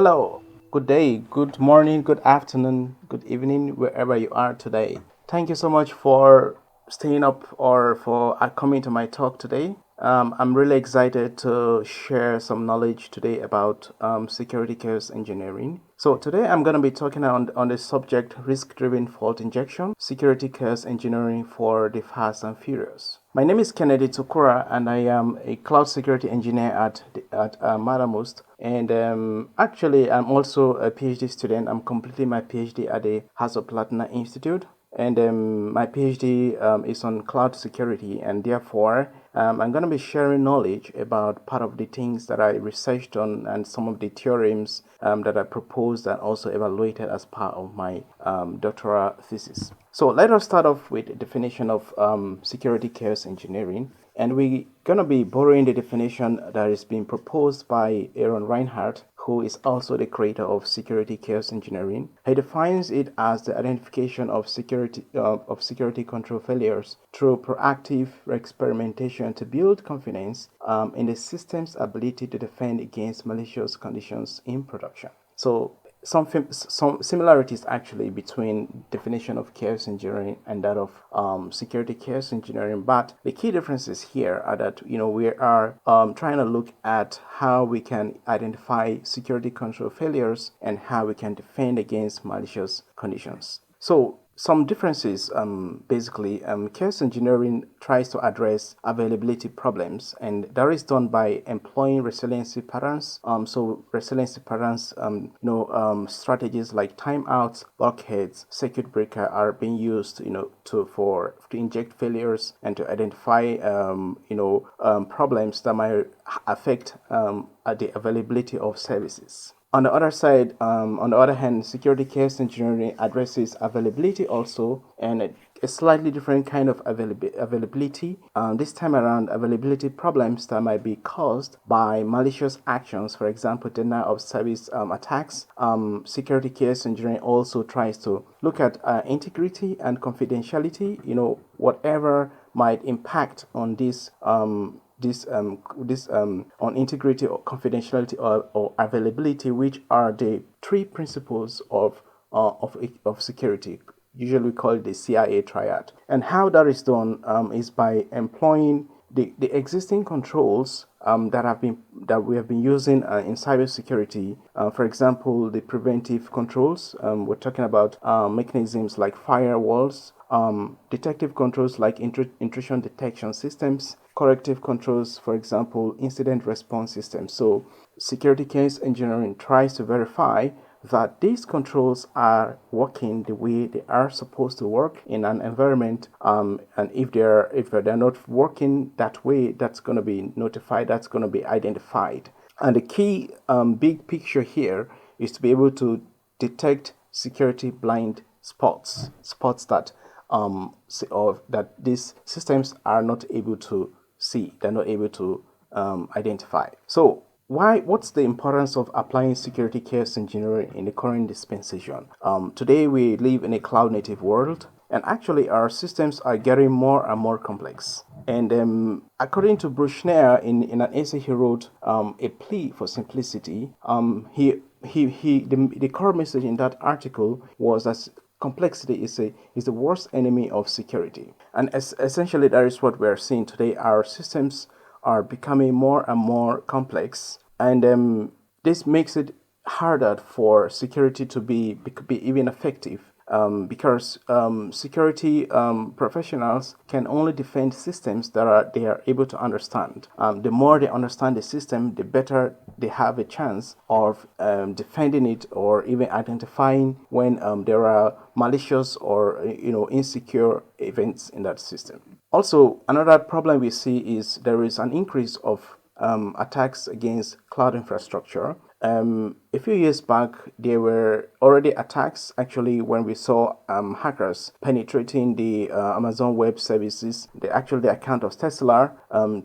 Hello, good day, good morning, good afternoon, good evening, wherever you are today. Thank you so much for staying up or for coming to my talk today. I'm really excited to share some knowledge today about security chaos engineering. So today I'm going to be talking on the subject risk-driven fault injection, security chaos engineering for the fast and furious. My name is Kennedy Torkura, and I am a cloud security engineer at MatterMost. And actually, I'm also a PhD student. I'm completing my PhD at the Hasso-Plattner Institute. And my PhD is on cloud security, and therefore I'm going to be sharing knowledge about part of the things that I researched on and some of the theorems that I proposed and also evaluated as part of my doctoral thesis. So let us start off with a definition of security chaos engineering. And we're going to be borrowing the definition that is being proposed by Aaron Reinhardt, who is also the creator of security chaos engineering. He defines it as the identification of security control failures through proactive experimentation to build confidence in the system's ability to defend against malicious conditions in production. So some similarities actually between definition of chaos engineering and that of security chaos engineering, but the key differences here are that we are trying to look at how we can identify security control failures and how we can defend against malicious conditions. So some differences, basically, chaos engineering tries to address availability problems, and that is done by employing resiliency patterns. So resiliency patterns, strategies like timeouts, blockades, circuit breaker are being used, to inject failures and to identify, problems that might affect the availability of services. On the other hand, security chaos engineering addresses availability also, and a slightly different kind of availability. This time around, availability problems that might be caused by malicious actions, for example, denial of service attacks. Security chaos engineering also tries to look at integrity and confidentiality. Whatever might impact on this. On integrity or confidentiality or availability, which are the three principles of security. Usually we call it the CIA triad. And how that is done is by employing the existing controls that we have been using in cybersecurity. For example, the preventive controls. We're talking about mechanisms like firewalls, detective controls like intrusion detection systems, corrective controls, for example, incident response systems. So security chaos engineering tries to verify that these controls are working the way they are supposed to work in an environment, and if they're not working that way, that's going to be notified, that's going to be identified. And the key big picture here is to be able to detect security blind spots that or that these systems are not able to see, they're not able to identify. So what's the importance of applying security chaos engineering in the current dispensation? Today we live in a cloud native world, and actually our systems are getting more and more complex. And according to Bruchner, in an essay he wrote, A Plea for Simplicity, the core message in that article was that complexity is the worst enemy of security. And essentially that is what we're seeing today. Our systems are becoming more and more complex, and this makes it harder for security to be even effective, because security professionals can only defend systems that they are able to understand. The more they understand the system, the better they have a chance of defending it or even identifying when there are malicious or insecure events in that system. Also, another problem we see is there is an increase of attacks against cloud infrastructure. A few years back, there were already attacks actually when we saw hackers penetrating the Amazon Web Services, the account of Tesla,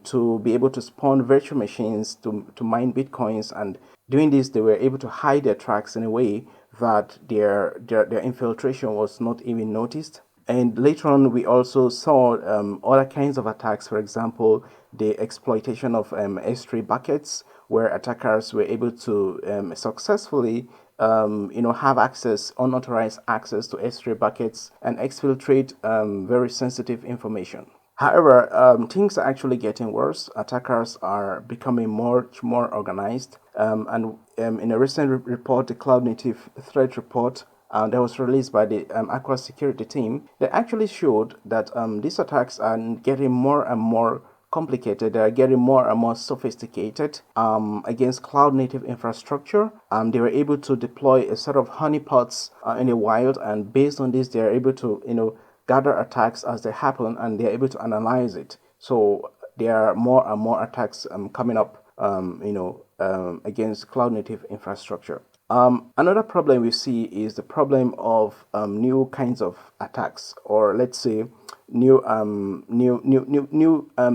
to be able to spawn virtual machines to mine bitcoins. And doing this, they were able to hide their tracks in a way that their infiltration was not even noticed. And later on, we also saw other kinds of attacks. For example, the exploitation of S3 buckets, where attackers were able to successfully, have access, unauthorized access to S3 buckets and exfiltrate very sensitive information. However, things are actually getting worse. Attackers are becoming much more organized. And in a recent report, the Cloud Native Threat Report that was released by the Aqua Security team, they actually showed that these attacks are getting more and more complicated. They are getting more and more sophisticated against cloud native infrastructure. They were able to deploy a set of honeypots in the wild, and based on this, they are able to, gather attacks as they happen, and they are able to analyze it. So there are more and more attacks coming up, against cloud native infrastructure. Another problem we see is the problem of new kinds of attacks, or let's say new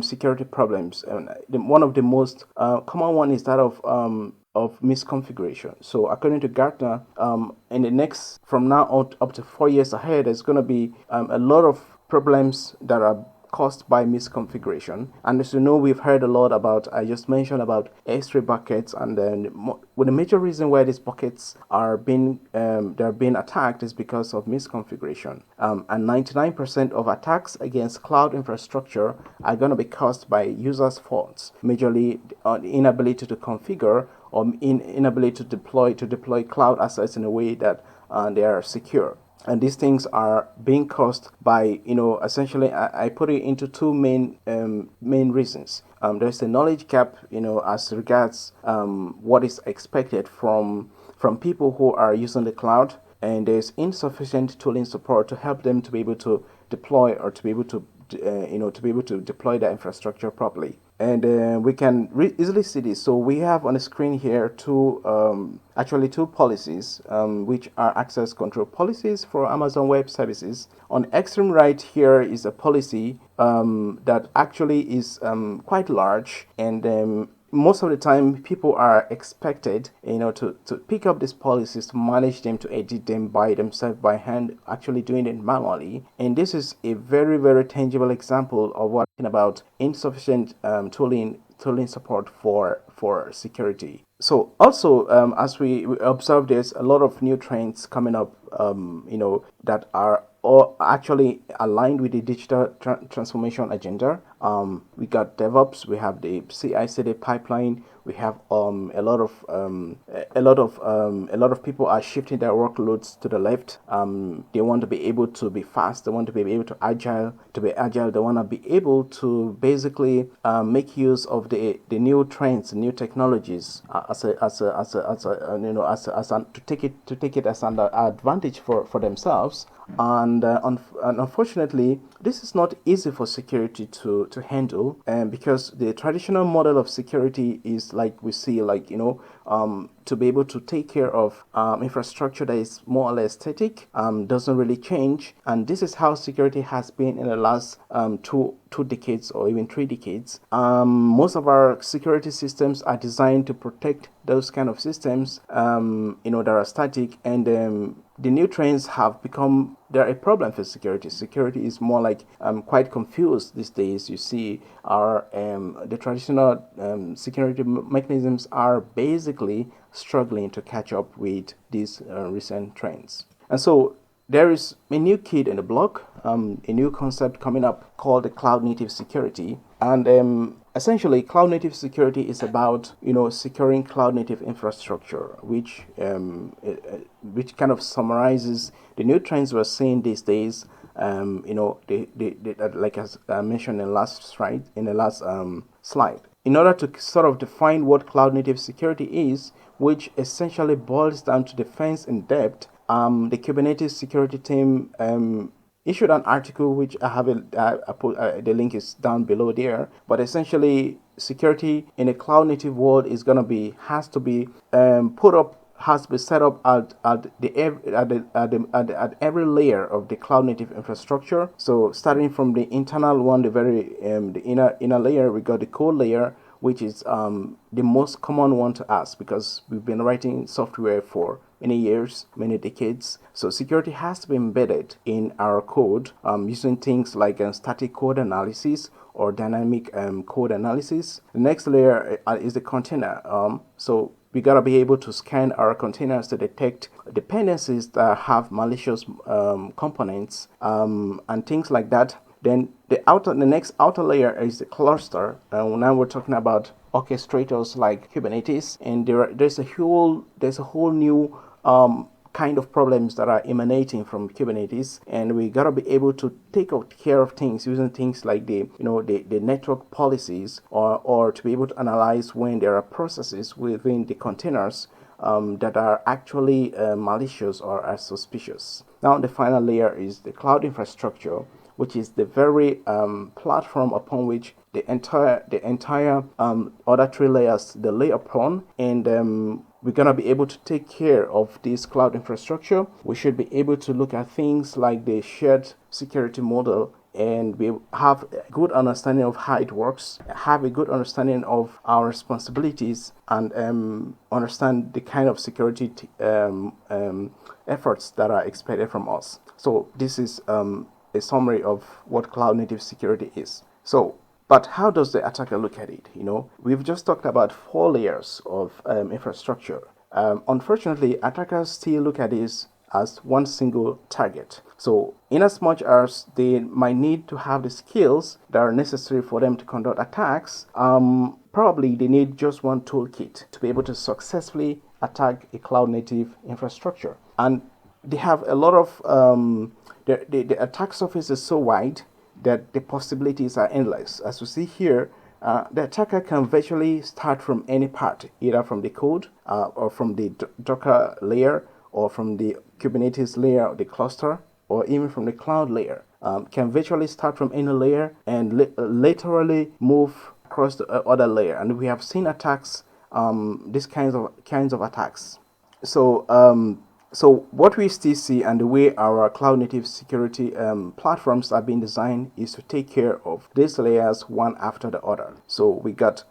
security problems. And one of the most common one is that of misconfiguration. So according to Gartner, in the next from now on up to 4 years ahead, there's going to be a lot of problems that are caused by misconfiguration. And as you know, we've heard a lot about, I just mentioned about S3 buckets, and then the major reason why these buckets are being they're being attacked is because of misconfiguration. And 99% of attacks against cloud infrastructure are going to be caused by users' faults, majorly the inability to configure or inability to deploy cloud assets in a way that they are secure. And these things are being caused by, essentially, I put it into two main reasons. There's a knowledge gap, as regards what is expected from people who are using the cloud, and there's insufficient tooling support to help them to be able to deploy, or to be able to deploy the infrastructure properly. And we can easily see this. So we have on the screen here two policies, which are access control policies for Amazon Web Services. On the extreme right here is a policy that actually is quite large, and most of the time people are expected to pick up these policies, to manage them, to edit them by themselves by hand, actually doing it manually. And this is a very, very tangible example of what I'm talking about: insufficient tooling support for security. So also, as we observe, there's a lot of new trends coming up, that are all actually aligned with the digital transformation agenda. We got DevOps, we have the CI/CD pipeline, we have a lot of people are shifting their workloads to the left. They want to be able to be fast. They want to be able to agile. They want to be able to basically make use of the new trends, new technologies to take it as an advantage for themselves. And unfortunately, this is not easy for security to handle, because the traditional model of security is, like we see, to be able to take care of infrastructure that is more or less static, doesn't really change. And this is how security has been in the last two decades or even 3 decades. Most of our security systems are designed to protect those kind of systems, that are static, and the new trends have become, they're a problem for security. Security is more like quite confused these days. You see, the traditional security mechanisms are basically struggling to catch up with these recent trends. And so there is a new kid in the block, a new concept coming up called the cloud native security. And essentially, cloud native security is about securing cloud native infrastructure, which kind of summarizes the new trends we're seeing these days. Like as I mentioned in the last slide. In order to sort of define what cloud native security is, which essentially boils down to defense in depth, the Kubernetes security team issued an article, which I have the link is down below there. But essentially, security in a cloud native world has to be set up at every layer of the cloud native infrastructure. So starting from the internal one, the inner layer, we got the code layer, which is the most common one to ask, because we've been writing software for many years, many decades. So security has to be embedded in our code using things like static code analysis or dynamic code analysis. The next layer is the container. So we gotta be able to scan our containers to detect dependencies that have malicious components and things like that. Then the next outer layer is the cluster. Now we're talking about orchestrators like Kubernetes, and there's a whole new kind of problems that are emanating from Kubernetes, and we gotta be able to take care of things using things like the network policies, or to be able to analyze when there are processes within the containers that are actually malicious or are suspicious. Now the final layer is the cloud infrastructure, which is the very platform upon which the entire other three layers they lay upon, and we're gonna be able to take care of this cloud infrastructure. We should be able to look at things like the shared security model, and we have a good understanding of how it works, have a good understanding of our responsibilities, and understand the kind of security efforts that are expected from us. So this is a summary of what cloud native security is. So, but how does the attacker look at it? We've just talked about 4 layers of infrastructure. Unfortunately, attackers still look at this as one single target. So, in as much as they might need to have the skills that are necessary for them to conduct attacks, probably they need just one toolkit to be able to successfully attack a cloud native infrastructure. And they have a lot of the attack surface is so wide that the possibilities are endless. As we see here, the attacker can virtually start from any part, either from the code or from the Docker layer, or from the Kubernetes layer, the cluster, or even from the cloud layer. Can virtually start from any layer and laterally move across the other layer. And we have seen attacks, these kinds of attacks. So what we still see, and the way our cloud native security platforms are being designed, is to take care of these layers one after the other. So we got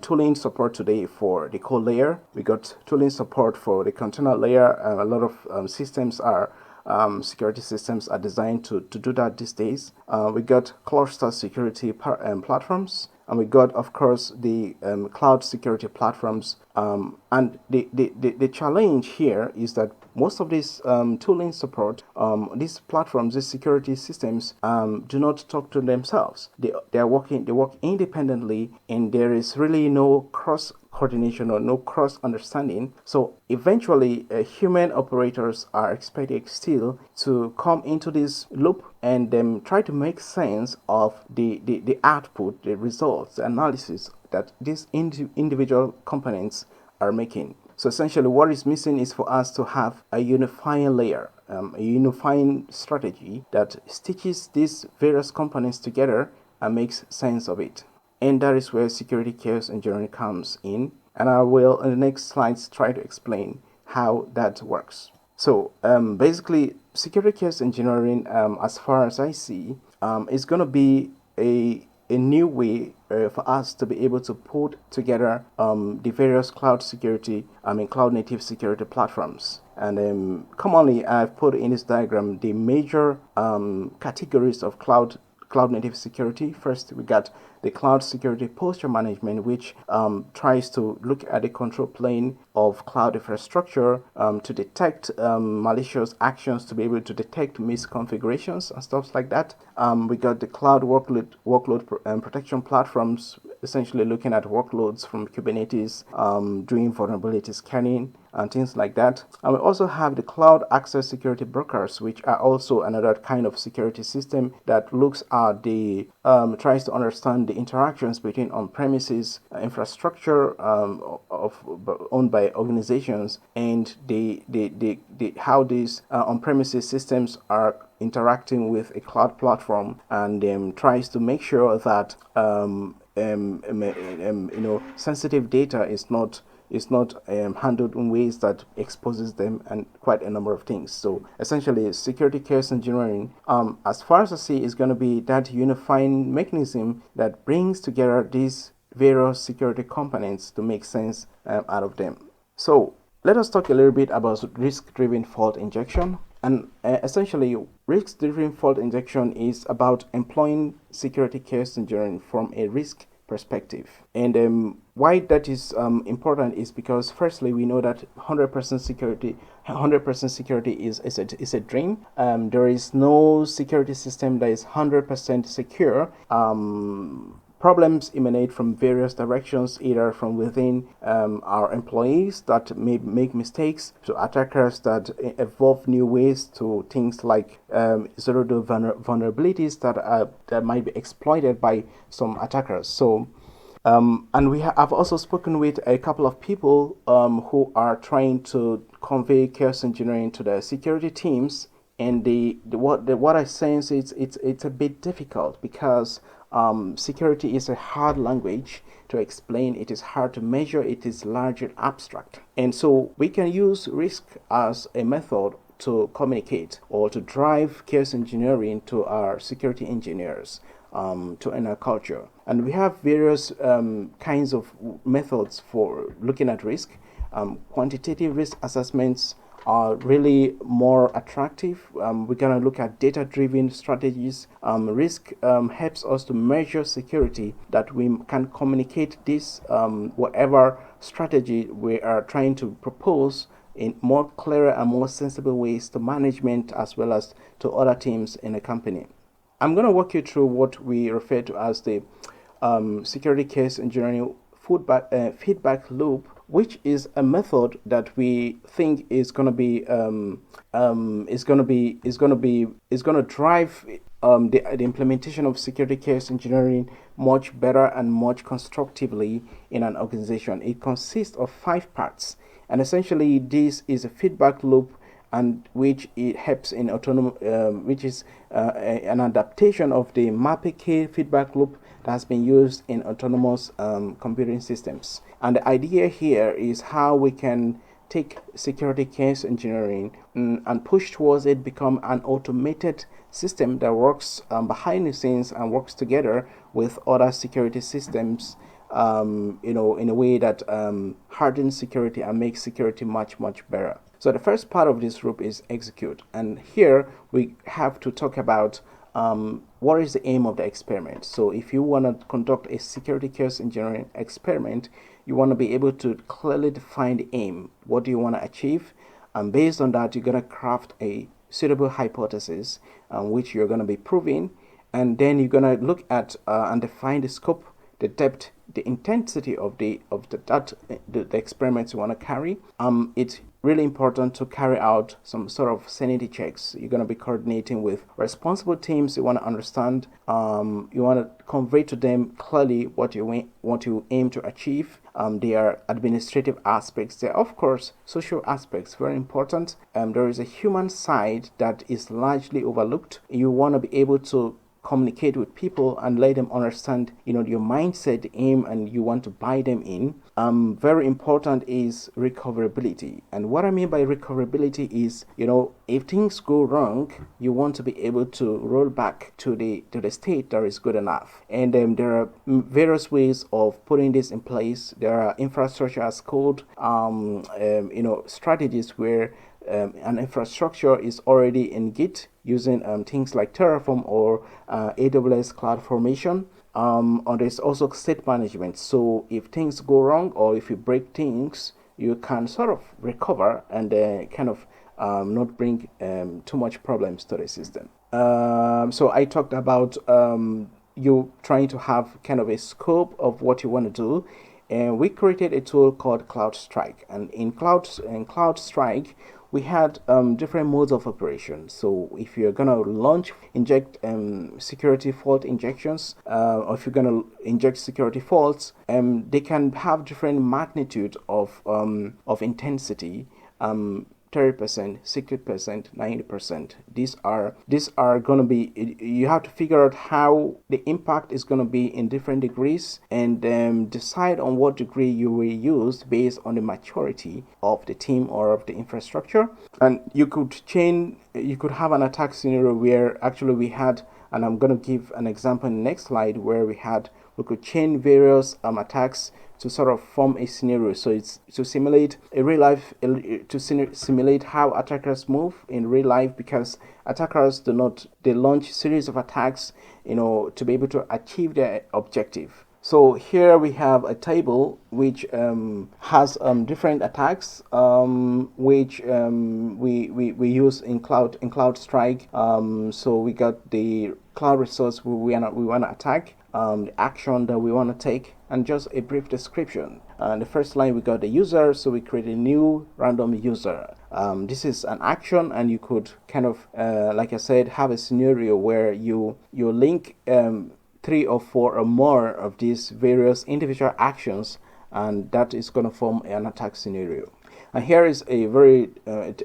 tooling support today for the code layer. We got tooling support for the container layer. A lot of security systems are designed to do that these days. We got cluster security platforms. And we got, of course, the cloud security platforms. And the challenge here is that most of these tooling support, these platforms, these security systems, do not talk to themselves. They work independently, and there is really no cross coordination or no cross understanding. So eventually, human operators are expected still to come into this loop and try to make sense of the output, the results, the analysis that these individual components are making. So essentially what is missing is for us to have a unifying layer, a unifying strategy that stitches these various components together and makes sense of it. And that is where security chaos engineering comes in. And I will, in the next slides, try to explain how that works. So basically, security chaos engineering, as far as I see, is going to be a new way for us to be able to put together the various cloud native security platforms. And commonly, I've put in this diagram the major categories of cloud native security. First, we got the cloud security posture management, which tries to look at the control plane of cloud infrastructure to detect malicious actions, to be able to detect misconfigurations and stuff like that. We got the cloud workload protection platforms, essentially looking at workloads from Kubernetes, doing vulnerability scanning and things like that. And we also have the cloud access security brokers, which are also another kind of security system that looks at tries to understand the interactions between on-premises infrastructure owned by organizations and how these on-premises systems are interacting with a cloud platform, and tries to make sure that sensitive data is not handled in ways that exposes them, and quite a number of things. So essentially, security chaos engineering, as far as I see, is going to be that unifying mechanism that brings together these various security components to make sense out of them. So let us talk a little bit about risk-driven fault injection. And essentially, risk-driven fault injection is about employing security chaos engineering from a risk perspective. And why that is important is because, firstly, we know that 100% security is a dream. There is no security system that is 100% secure. Problems emanate from various directions, either from within our employees that may make mistakes, to attackers that evolve new ways, to things like zero-day vulnerabilities that might be exploited by some attackers. So, and I've also spoken with a couple of people who are trying to convey chaos engineering to the security teams, and what I sense is it's a bit difficult because security is a hard language to explain. It is hard to measure. It is largely abstract, and so we can use risk as a method to communicate or to drive chaos engineering to our security engineers, to inner culture. And we have various kinds of methods for looking at risk. Quantitative risk assessments are really more attractive. We're going to look at data-driven strategies. Risk helps us to measure security, that we can communicate this, whatever strategy we are trying to propose, in more clearer and more sensible ways to management as well as to other teams in a company. I'm going to walk you through what we refer to as the security case engineering feedback loop, which is a method that we think is going to drive the implementation of security case engineering much better and much constructively in an organization. It consists of 5 parts, and essentially this is a feedback loop, and which it helps in autonomous, which is an adaptation of the MAPK feedback loop that has been used in autonomous computing systems. And the idea here is how we can take security case engineering and push towards it become an automated system that works behind the scenes and works together with other security systems, in a way that hardens security and makes security much better. So the first part of this group is execute, and here we have to talk about what is the aim of the experiment. So if you want to conduct a security chaos engineering experiment, you want to be able to clearly define the aim. What do you want to achieve? And based on that, you're going to craft a suitable hypothesis which you're going to be proving, and then you're going to look at and define the scope, the depth, the intensity of the experiments you want to carry. It's really important to carry out some sort of sanity checks. You're going to be coordinating with responsible teams. You want to understand, you want to convey to them clearly what you aim to achieve. There are administrative aspects. There are, of course, social aspects, very important. There is a human side that is largely overlooked. You want to be able to communicate with people and let them understand, your mindset, aim, and you want to buy them in. Very important is recoverability. And what I mean by recoverability is, if things go wrong, you want to be able to roll back to the state that is good enough. And there are various ways of putting this in place. There are infrastructure as code, strategies where an infrastructure is already in Git using things like Terraform or AWS CloudFormation. Or there's also state management. So if things go wrong or if you break things, you can sort of recover and not bring too much problems to the system. So I talked about you trying to have kind of a scope of what you want to do. And we created a tool called CloudStrike. And in CloudStrike, we had different modes of operation. So if you're going to inject security fault injections, or if you're going to inject security faults, they can have different magnitude of intensity. 30%, 60%, 90%. These are going to be, you have to figure out how the impact is going to be in different degrees, and decide on what degree you will use based on the maturity of the team or of the infrastructure. And you could have an attack scenario where actually we had, and I'm going to give an example in the next slide, where we had we could chain various attacks to sort of form a scenario. So it's to simulate a real life, simulate how attackers move in real life, because attackers they launch series of attacks, to be able to achieve their objective. So here we have a table which has different attacks which we use in CloudStrike. So we got the cloud resource we want to attack, the action that we want to take, and just a brief description. The first line, we got the user, so we create a new random user. This is an action, and you could kind of, like I said, have a scenario where you link 3 or 4 or more of these various individual actions, and that is going to form an attack scenario. And here is a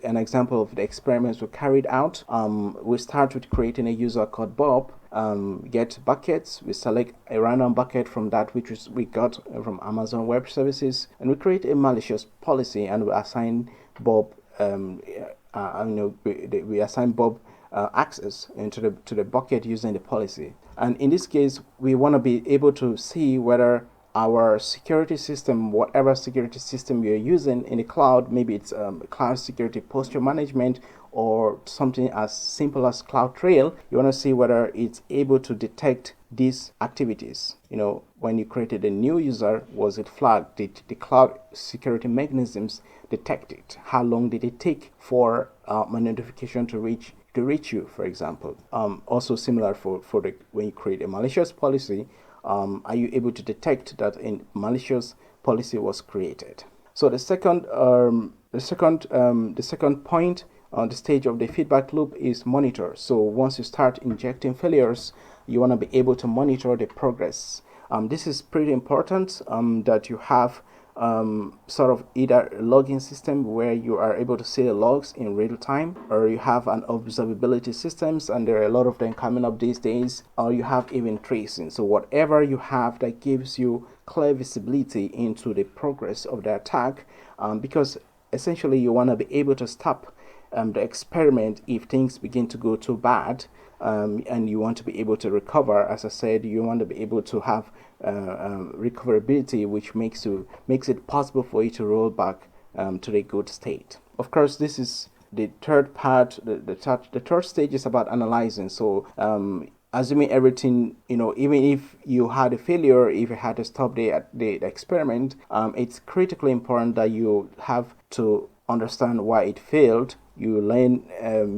an example of the experiments we carried out. We start with creating a user called Bob. Get buckets. We select a random bucket from that which we got from Amazon Web Services, and we create a malicious policy, and we assign Bob. We assign Bob access into the bucket using the policy. And in this case, we want to be able to see whether our security system, whatever security system you're using in the cloud, maybe it's cloud security posture management or something as simple as CloudTrail, you want to see whether it's able to detect these activities. When you created a new user, was it flagged? Did the cloud security mechanisms detect it? How long did it take for a notification to reach you, for example? Also similar for when you create a malicious policy, are you able to detect that a malicious policy was created? So the second point on the stage of the feedback loop is monitor. So once you start injecting failures, you want to be able to monitor the progress. This is pretty important that you have sort of either a logging system where you are able to see the logs in real time, or you have an observability systems, and there are a lot of them coming up these days, or you have event tracing. So whatever you have that gives you clear visibility into the progress of the attack, because essentially you want to be able to stop the experiment if things begin to go too bad, and you want to be able to recover. As I said, you want to be able to have recoverability, which makes it possible for you to roll back to the good state. Of course, this is the third part. The third stage is about analyzing. So assuming everything, even if you had a failure, if you had to stop the experiment, it's critically important that you have to understand why it failed. You learn,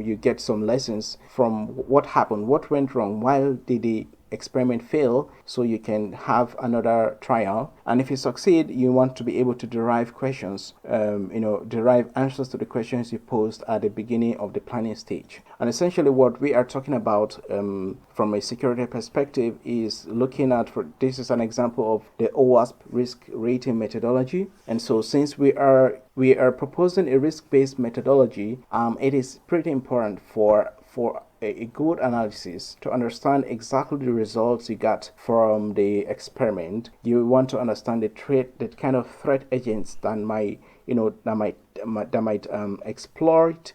you get some lessons from what happened, what went wrong, why did the experiment fail, so you can have another trial. And if you succeed, you want to be able to derive questions, derive answers to the questions you posed at the beginning of the planning stage. And essentially what we are talking about from a security perspective is looking at, this is an example of the OWASP risk rating methodology. And so since we are proposing a risk-based methodology, it is pretty important for a good analysis to understand exactly the results you got from the experiment. You want to understand the kind of threat agents that might exploit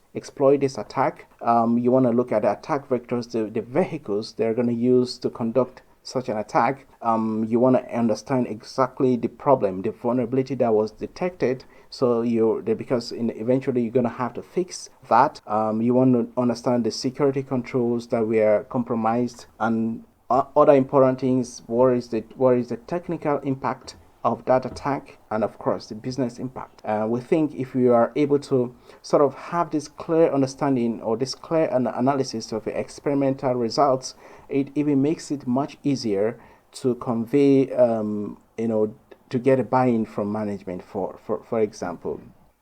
this attack. You want to look at the attack vectors, the vehicles they're going to use to conduct such an attack. You want to understand exactly the problem, the vulnerability that was detected. So because eventually you're going to have to fix that. You want to understand the security controls that were compromised, and other important things. What is the technical impact of that attack, and of course the business impact. We think if you are able to sort of have this clear understanding or this clear analysis of the experimental results, it even makes it much easier to convey, to get a buy-in from management, for example.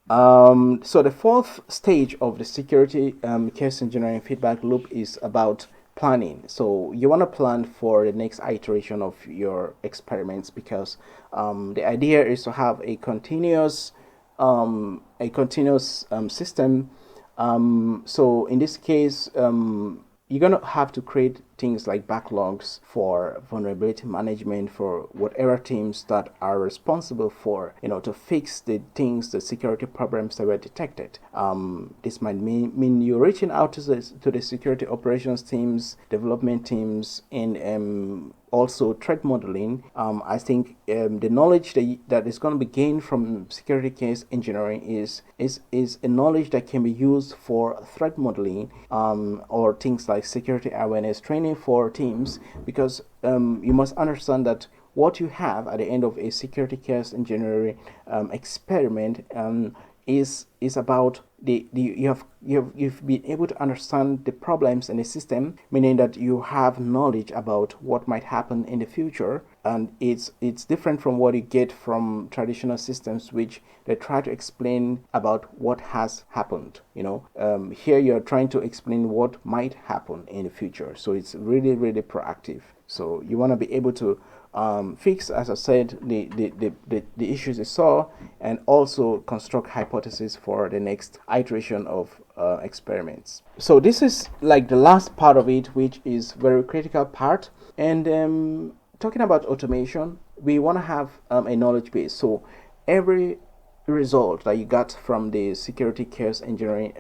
So the fourth stage of the security case engineering feedback loop is about planning. So you want to plan for the next iteration of your experiments, because the idea is to have a continuous system. So in this case, you're going to have to create things like backlogs, for vulnerability management, for whatever teams that are responsible for, to fix the things, the security problems that were detected. This might mean you're reaching out to the security operations teams, development teams, and also threat modeling. I think the knowledge that is going to be gained from security case engineering is a knowledge that can be used for threat modeling, or things like security awareness training for teams, because you must understand that what you have at the end of a security case engineering experiment is about you've been able to understand the problems in the system, meaning that you have knowledge about what might happen in the future, and it's different from what you get from traditional systems, which they try to explain about what has happened. Here you're trying to explain what might happen in the future, so it's really, really proactive. So you want to be able to fix, as I said, the issues you saw, and also construct hypotheses for the next iteration of experiments. So this is like the last part of it, which is very critical part. And talking about automation, we want to have a knowledge base. So every result that you got from the security case engineering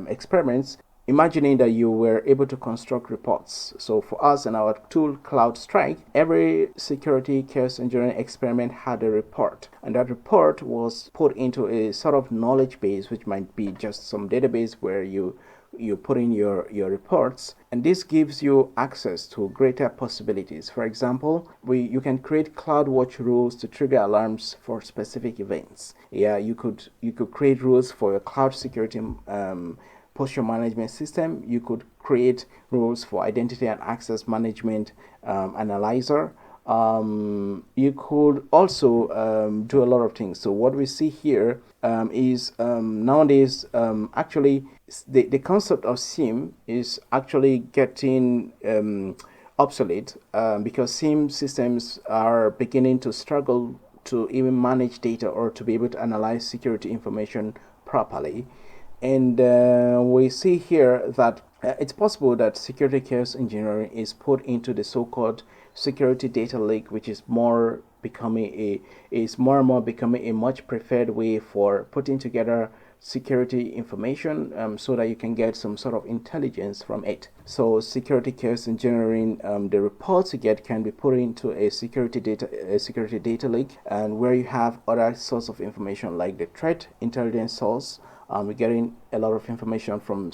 experiments, imagining that you were able to construct reports. So for us in our tool CrowdSec, every security case engineering experiment had a report, and that report was put into a sort of knowledge base, which might be just some database where you put in your reports, and this gives you access to greater possibilities. For example, you can create CloudWatch rules to trigger alarms for specific events. You could create rules for your cloud security posture management system. You could create rules for identity and access management analyzer. You could also do a lot of things. So what we see here is nowadays actually the concept of SIEM is actually getting obsolete, because SIEM systems are beginning to struggle to even manage data or to be able to analyze security information properly. And we see here that it's possible that security case engineering is put into the so-called security data lake, which is more and more becoming a much preferred way for putting together security information, so that you can get some sort of intelligence from it. So security case engineering, the reports you get can be put into a security data lake, and where you have other source of information like the threat intelligence source. We're getting a lot of information from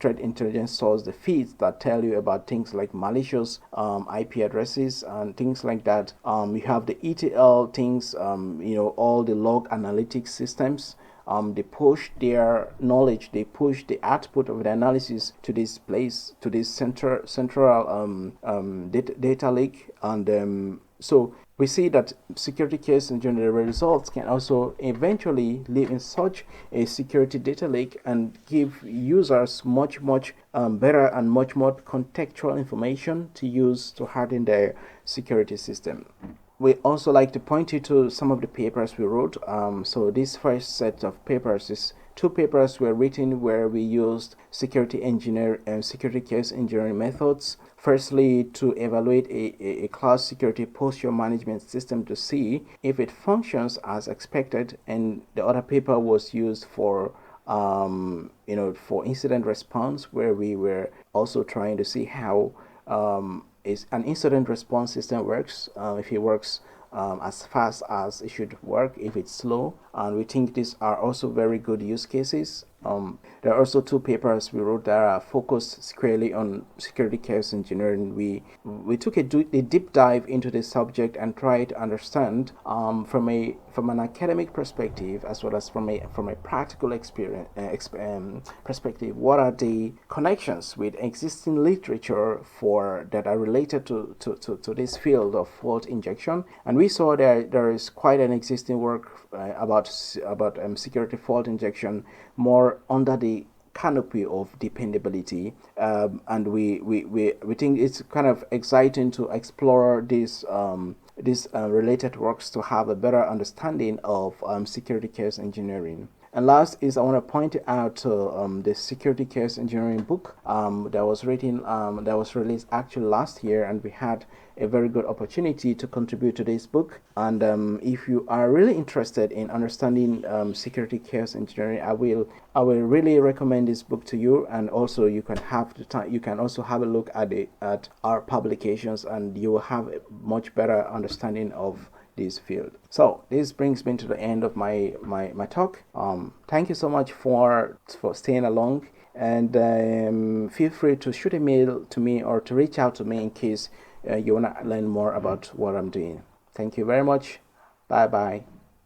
threat intelligence source, the feeds that tell you about things like malicious IP addresses and things like that. You have the ETL things, all the log analytics systems. They push their knowledge, they push the output of the analysis to this place, to this central data lake, and so we see that security case engineering results can also eventually live in such a security data lake and give users much better and much more contextual information to use to harden their security system. We also like to point you to some of the papers we wrote. So this first set of papers is 2 papers were written where we used security case engineering methods. Firstly, to evaluate a cloud security posture management system to see if it functions as expected, and the other paper was used for for incident response, where we were also trying to see how is an incident response system works, if it works as fast as it should work, if it's slow. And we think these are also very good use cases. There are also 2 papers we wrote that are focused squarely on security case engineering. We took a deep dive into this subject and tried to understand from an academic perspective, as well as from a practical experience perspective, what are the connections with existing literature that are related to this field of fault injection. And we saw there is quite an existing work about security fault injection, more under the canopy of dependability, and we think it's kind of exciting to explore these related works to have a better understanding of security case engineering. And last is I want to point out the security chaos engineering book that was released actually last year, and we had a very good opportunity to contribute to this book. And if you are really interested in understanding security chaos engineering, I will really recommend this book to you. And also you can have the time, you can also have a look at our publications, and you will have a much better understanding of this field. So this brings me to the end of my talk. Thank you so much for staying along, and feel free to shoot a mail to me or to reach out to me in case you want to learn more about what I'm doing. Thank you very much. Bye bye.